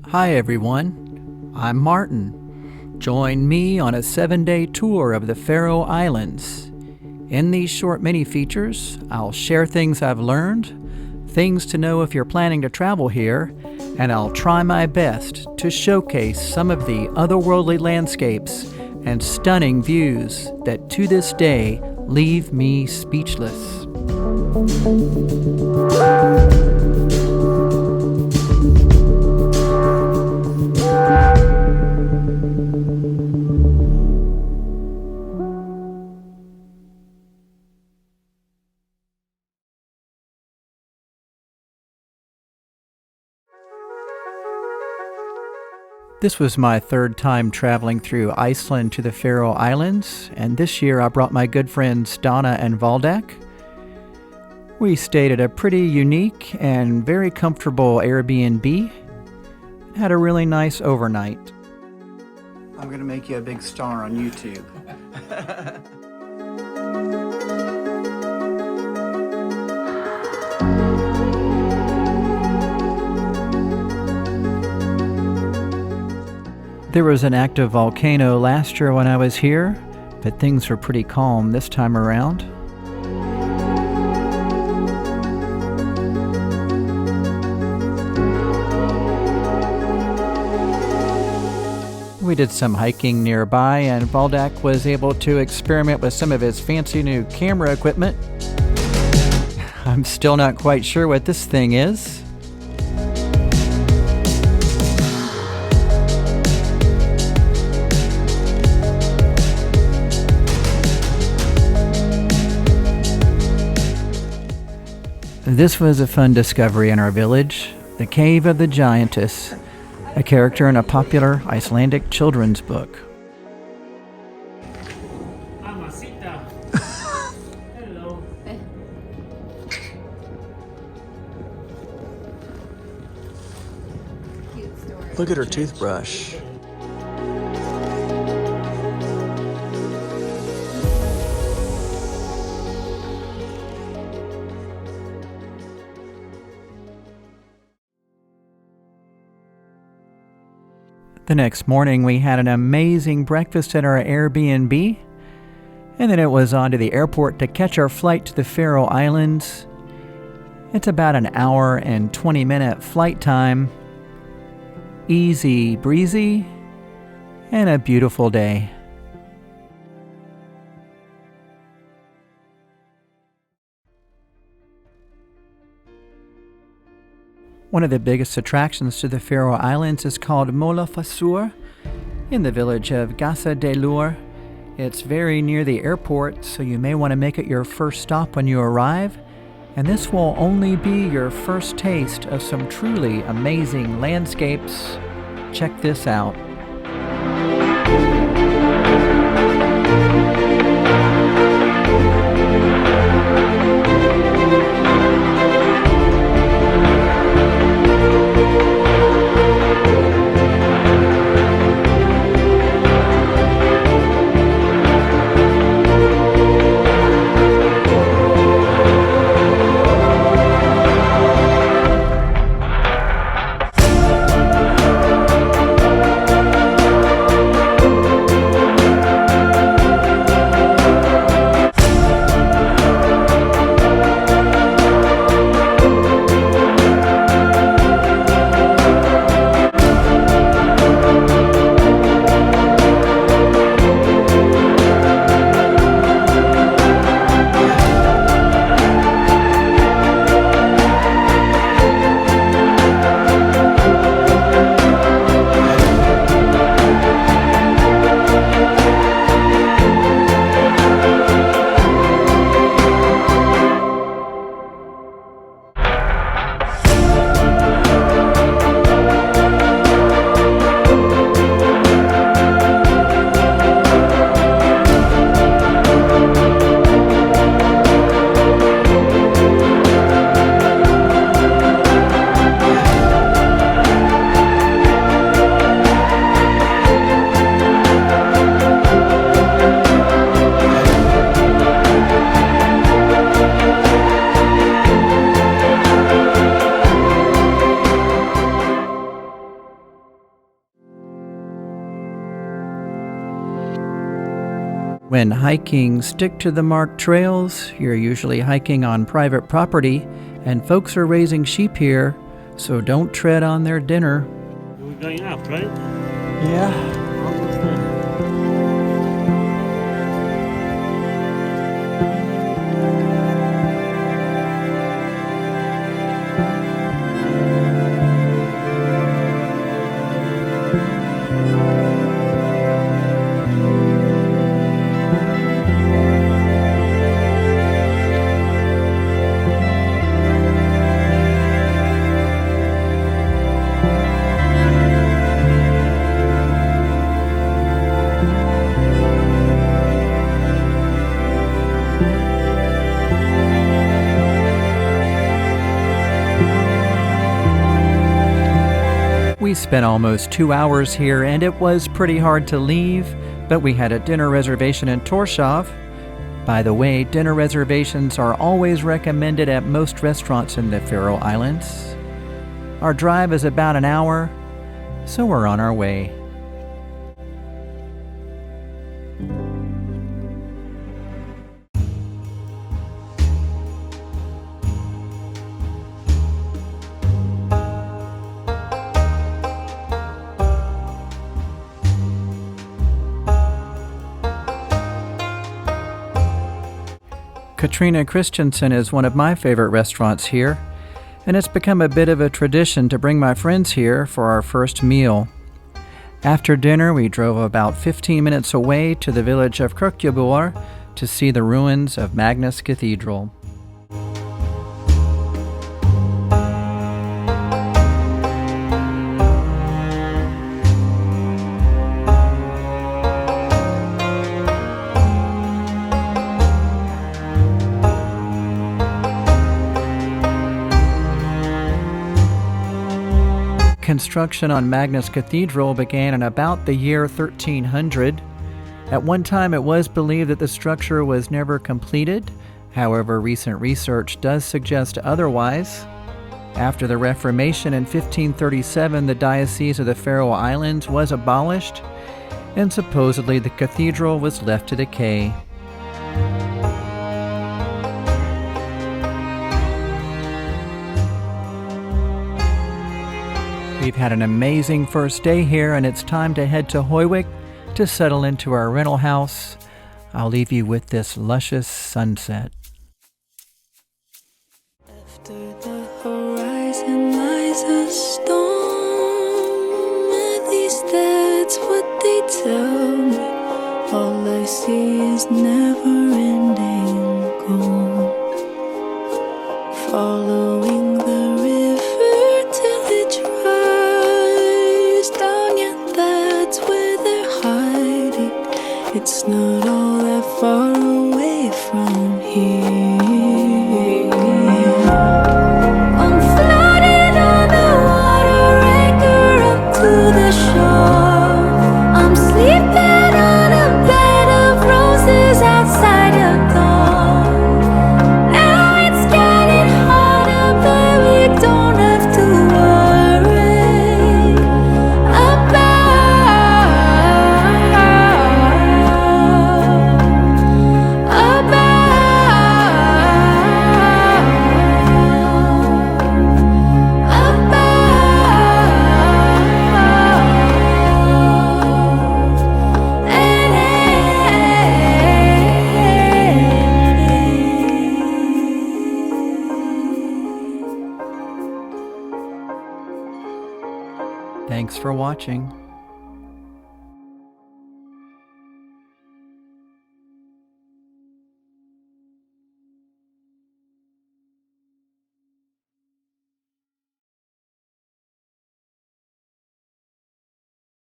Hi everyone, I'm Martin. Join me on a 7-day tour of the Faroe Islands. In these short mini features, I'll share things I've learned, things to know if you're planning to travel here, and I'll try my best to showcase some of the otherworldly landscapes and stunning views that to this day leave me speechless. This was my third time traveling through Iceland to the Faroe Islands, and this year I brought my good friends Donna and Valdak. We stayed at a pretty unique and very comfortable Airbnb, and had a really nice overnight. I'm going to make you a big star on YouTube. There was an active volcano last year when I was here, but things were pretty calm this time around. We did some hiking nearby, and Valdak was able to experiment with some of his fancy new camera equipment. I'm still not quite sure what this thing is. This was a fun discovery in our village, the Cave of the Giantess, a character in a popular Icelandic children's book. Hello. Look at her toothbrush. The next morning, we had an amazing breakfast at our Airbnb, and then it was on to the airport to catch our flight to the Faroe Islands. It's about an hour and 20-minute flight time. Easy breezy, and a beautiful day. One of the biggest attractions to the Faroe Islands is called Mmeadows in the village of Delur. It's very near the airport, so you may want to make it your first stop when you arrive. And this will only be your first taste of some truly amazing landscapes. Check this out. When hiking, stick to the marked trails. You're usually hiking on private property, and folks are raising sheep here, so don't tread on their dinner. We're going up, right? Yeah. Almost there. We spent almost 2 hours here, and it was pretty hard to leave, but we had a dinner reservation in Torshov. By the way, dinner reservations are always recommended at most restaurants in the Faroe Islands. Our drive is about an hour, so we're on our way. Katrina Christensen is one of my favorite restaurants here, and it's become a bit of a tradition to bring my friends here for our first meal. After dinner, we drove about 15 minutes away to the village of Kirkjubor to see the ruins of Magnus Cathedral. Construction on Magnus Cathedral began in about the year 1300. At one time, it was believed that the structure was never completed. However, recent research does suggest otherwise. After the Reformation in 1537, the Diocese of the Faroe Islands was abolished, and supposedly the cathedral was left to decay. We've had an amazing first day here, and it's time to head to Hoywick to settle into our rental house. I'll leave you with this luscious sunset. After the horizon lies a storm, at least that's what they tell me. All I see is never-ending gold. Following the river till it dries down, yet that's where they're hiding. It's not all that far away from here. I'm floating on the water, anchor up to the shore. I'm sleeping on a bed of roses outside of dawn. Now it's getting harder, but we don't have to worry Thanks for watching.